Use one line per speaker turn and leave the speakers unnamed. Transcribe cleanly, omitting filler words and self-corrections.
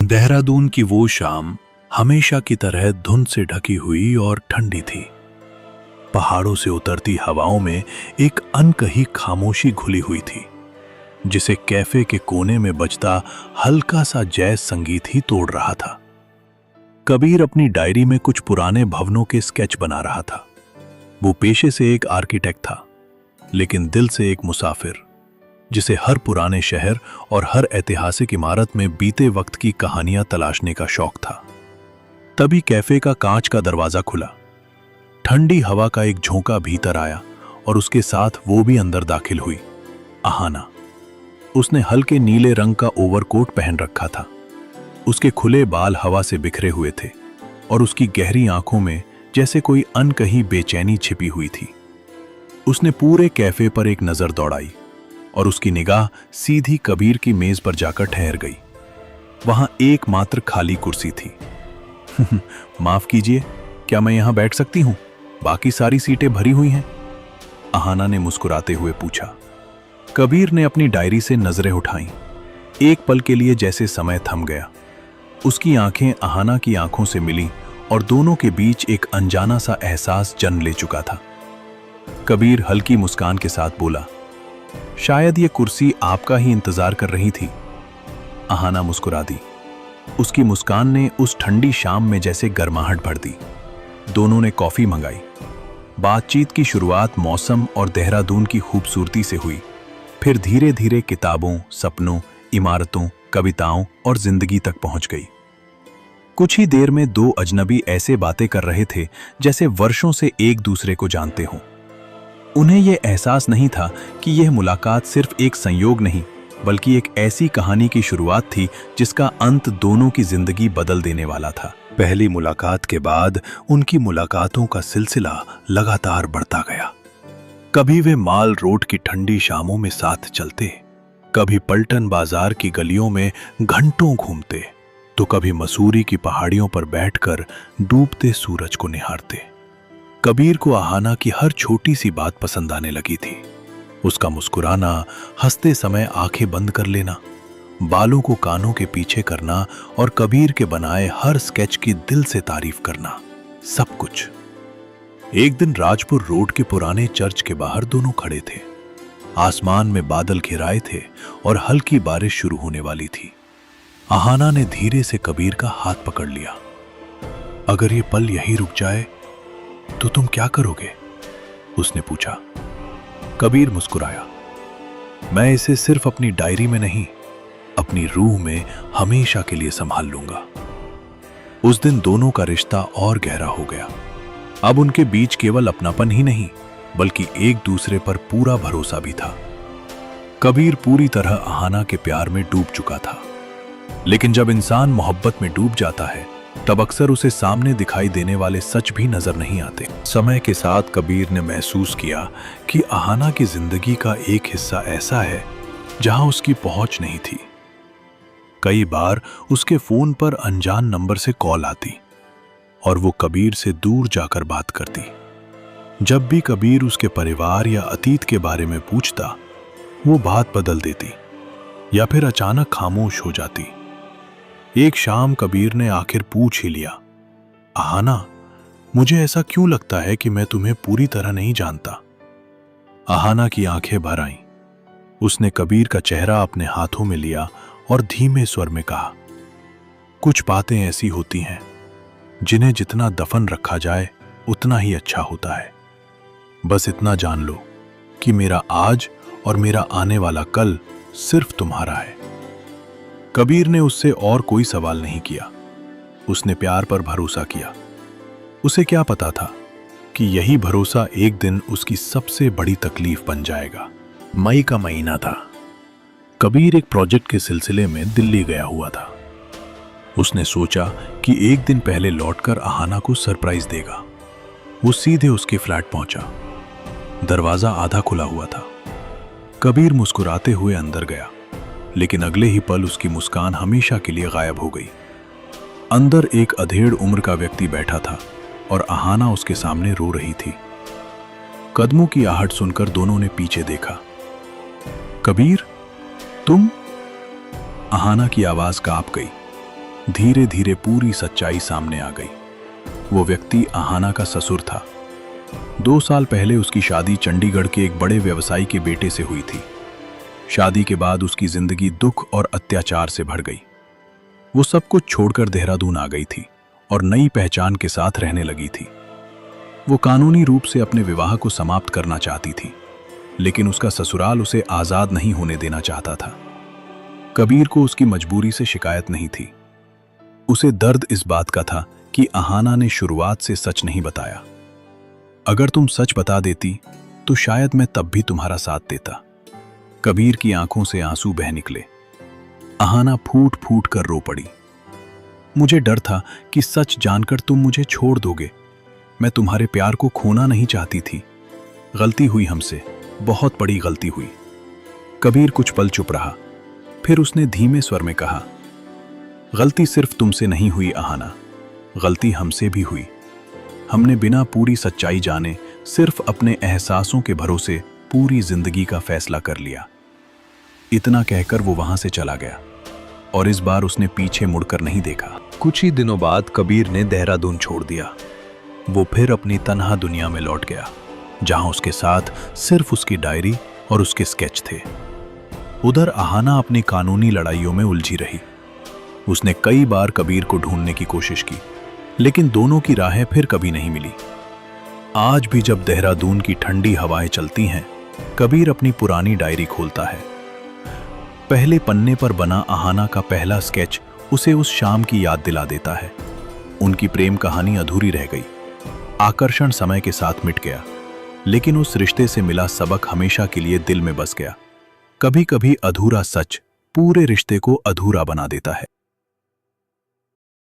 देहरादून की वो शाम हमेशा की तरह धुंध से ढकी हुई और ठंडी थी। पहाड़ों से उतरती हवाओं में एक अनकही खामोशी घुली हुई थी, जिसे कैफे के कोने में बजता हल्का सा जैज संगीत ही तोड़ रहा था। कबीर अपनी डायरी में कुछ पुराने भवनों के स्केच बना रहा था। वो पेशे से एक आर्किटेक्ट था, लेकिन दिल से एक मुसाफिर, जिसे हर पुराने शहर और हर ऐतिहासिक इमारत में बीते वक्त की कहानियां तलाशने का शौक था। तभी कैफे का कांच का दरवाजा खुला। ठंडी हवा का एक झोंका भीतर आया और उसके साथ वो भी अंदर दाखिल हुई। अहाना। उसने हल्के नीले रंग का ओवरकोट पहन रखा था। उसके खुले बाल हवा से बिखरे हुए थे और उसकी गहरी आंखों में जैसे कोई अनकही बेचैनी छिपी हुई थी। उसने पूरे कैफे पर एक नजर दौड़ाई और उसकी निगाह सीधी कबीर की मेज पर जाकर ठहर गई। वहां एकमात्र खाली कुर्सी थी। माफ कीजिए, क्या मैं यहां बैठ सकती हूं? बाकी सारी सीटें भरी हुई हैं। अहाना ने मुस्कुराते हुए पूछा। कबीर ने अपनी डायरी से नजरें उठाईं। एक पल के लिए जैसे समय थम गया। उसकी आंखें अहाना की आंखों से मिलीं और दोनों के बीच एक अनजाना सा एहसास जन्म ले चुका था। कबीर हल्की मुस्कान के साथ बोला, शायद ये कुर्सी आपका ही इंतजार कर रही थी। अहाना मुस्कुरा दी। उसकी मुस्कान ने उस ठंडी शाम में जैसे गर्माहट भर दी। दोनों ने कॉफी मंगाई। बातचीत की शुरुआत मौसम और देहरादून की खूबसूरती से हुई, फिर धीरे धीरे किताबों, सपनों, इमारतों, कविताओं और जिंदगी तक पहुंच गई। कुछ ही देर में दो अजनबी ऐसे बातें कर रहे थे जैसे वर्षों से एक दूसरे को जानते हों। उन्हें यह एहसास नहीं था कि यह मुलाकात सिर्फ एक संयोग नहीं, बल्कि एक ऐसी कहानी की शुरुआत थी जिसका अंत दोनों की जिंदगी बदल देने वाला था। पहली मुलाकात के बाद उनकी मुलाकातों का सिलसिला लगातार बढ़ता गया। कभी वे माल रोड की ठंडी शामों में साथ चलते, कभी पलटन बाजार की गलियों में घंटों घूमते, तो कभी मसूरी की पहाड़ियों पर बैठकर डूबते सूरज को निहारते। कबीर को अहाना की हर छोटी सी बात पसंद आने लगी थी। उसका मुस्कुराना, हंसते समय आंखें बंद कर लेना, बालों को कानों के पीछे करना और कबीर के बनाए हर स्केच की दिल से तारीफ करना, सब कुछ। एक दिन राजपुर रोड के पुराने चर्च के बाहर दोनों खड़े थे। आसमान में बादल घिराए थे और हल्की बारिश शुरू होने वाली थी। अहाना ने धीरे से कबीर का हाथ पकड़ लिया। अगर ये पल यहीं रुक जाए तो तुम क्या करोगे? उसने पूछा। कबीर मुस्कुराया। मैं इसे सिर्फ अपनी डायरी में नहीं, अपनी रूह में हमेशा के लिए संभाल लूंगा। उस दिन दोनों का रिश्ता और गहरा हो गया। अब उनके बीच केवल अपनापन ही नहीं, बल्कि एक दूसरे पर पूरा भरोसा भी था। कबीर पूरी तरह अहाना के प्यार में डूब चुका था, लेकिन जब इंसान मोहब्बत में डूब जाता है, तब अक्सर उसे सामने दिखाई देने वाले सच भी नजर नहीं आते। समय के साथ कबीर ने महसूस किया कि अहाना की जिंदगी का एक हिस्सा ऐसा है जहां उसकी पहुंच नहीं थी। कई बार उसके फोन पर अनजान नंबर से कॉल आती और वो कबीर से दूर जाकर बात करती। जब भी कबीर उसके परिवार या अतीत के बारे में पूछता, वो बात बदल देती या फिर अचानक खामोश हो जाती। एक शाम कबीर ने आखिर पूछ ही लिया, अहाना, मुझे ऐसा क्यों लगता है कि मैं तुम्हें पूरी तरह नहीं जानता? अहाना की आंखें भर आईं। उसने कबीर का चेहरा अपने हाथों में लिया और धीमे स्वर में कहा, कुछ बातें ऐसी होती हैं जिन्हें जितना दफन रखा जाए उतना ही अच्छा होता है। बस इतना जान लो कि मेरा आज और मेरा आने वाला कल सिर्फ तुम्हारा है। कबीर ने उससे और कोई सवाल नहीं किया। उसने प्यार पर भरोसा किया। उसे क्या पता था कि यही भरोसा एक दिन उसकी सबसे बड़ी तकलीफ बन जाएगा। मई का महीना था। कबीर एक प्रोजेक्ट के सिलसिले में दिल्ली गया हुआ था। उसने सोचा कि एक दिन पहले लौटकर अहाना को सरप्राइज देगा। वो सीधे उसके फ्लैट पहुंचा। दरवाजा आधा खुला हुआ था। कबीर मुस्कुराते हुए अंदर गया, लेकिन अगले ही पल उसकी मुस्कान हमेशा के लिए गायब हो गई। अंदर एक अधेड़ उम्र का व्यक्ति बैठा था और अहाना उसके सामने रो रही थी। कदमों की आहट सुनकर दोनों ने पीछे देखा। कबीर, तुम? अहाना की आवाज कांप गई। धीरे धीरे पूरी सच्चाई सामने आ गई। वो व्यक्ति आहाना का ससुर था। 2 साल पहले उसकी शादी चंडीगढ़ के एक बड़े व्यवसायी के बेटे से हुई थी। शादी के बाद उसकी जिंदगी दुख और अत्याचार से भर गई। वो सब कुछ छोड़कर देहरादून आ गई थी और नई पहचान के साथ रहने लगी थी। वो कानूनी रूप से अपने विवाह को समाप्त करना चाहती थी, लेकिन उसका ससुराल उसे आजाद नहीं होने देना चाहता था। कबीर को उसकी मजबूरी से शिकायत नहीं थी। उसे दर्द इस बात का था कि आहाना ने शुरुआत से सच नहीं बताया। अगर तुम सच बता देती तो शायद मैं तब भी तुम्हारा साथ देता। कबीर की आंखों से आंसू बह निकले। आहाना फूट फूट कर रो पड़ी। मुझे डर था कि सच जानकर तुम मुझे छोड़ दोगे। मैं तुम्हारे प्यार को खोना नहीं चाहती थी। गलती हुई हमसे, बहुत बड़ी गलती हुई। कबीर कुछ पल चुप रहा, फिर उसने धीमे स्वर में कहा, गलती सिर्फ तुमसे नहीं हुई आहाना, गलती हमसे भी हुई। हमने बिना पूरी सच्चाई जाने सिर्फ अपने एहसासों के भरोसे पूरी जिंदगी का फैसला कर लिया। इतना कहकर वो वहां से चला गया और इस बार उसने पीछे मुड़कर नहीं देखा। कुछ ही दिनों बाद कबीर ने देहरादून छोड़ दिया। वो फिर अपनी तन्हा दुनिया में लौट गया, जहां उसके साथ सिर्फ उसकी डायरी और उसके स्केच थे। उधर आहाना अपनी कानूनी लड़ाइयों में उलझी रही। उसने कई बार कबीर को ढूंढने की कोशिश की, लेकिन दोनों की राहें फिर कभी नहीं मिली। आज भी जब देहरादून की ठंडी हवाएं चलती हैं, कबीर अपनी पुरानी डायरी खोलता है। पहले पन्ने पर बना आहाना का पहला स्केच उसे उस शाम की याद दिला देता है। उनकी प्रेम कहानी अधूरी रह गई। आकर्षण समय के साथ मिट गया, लेकिन उस रिश्ते से मिला सबक हमेशा के लिए दिल में बस गया। कभी कभी अधूरा सच पूरे रिश्ते को अधूरा बना देता है।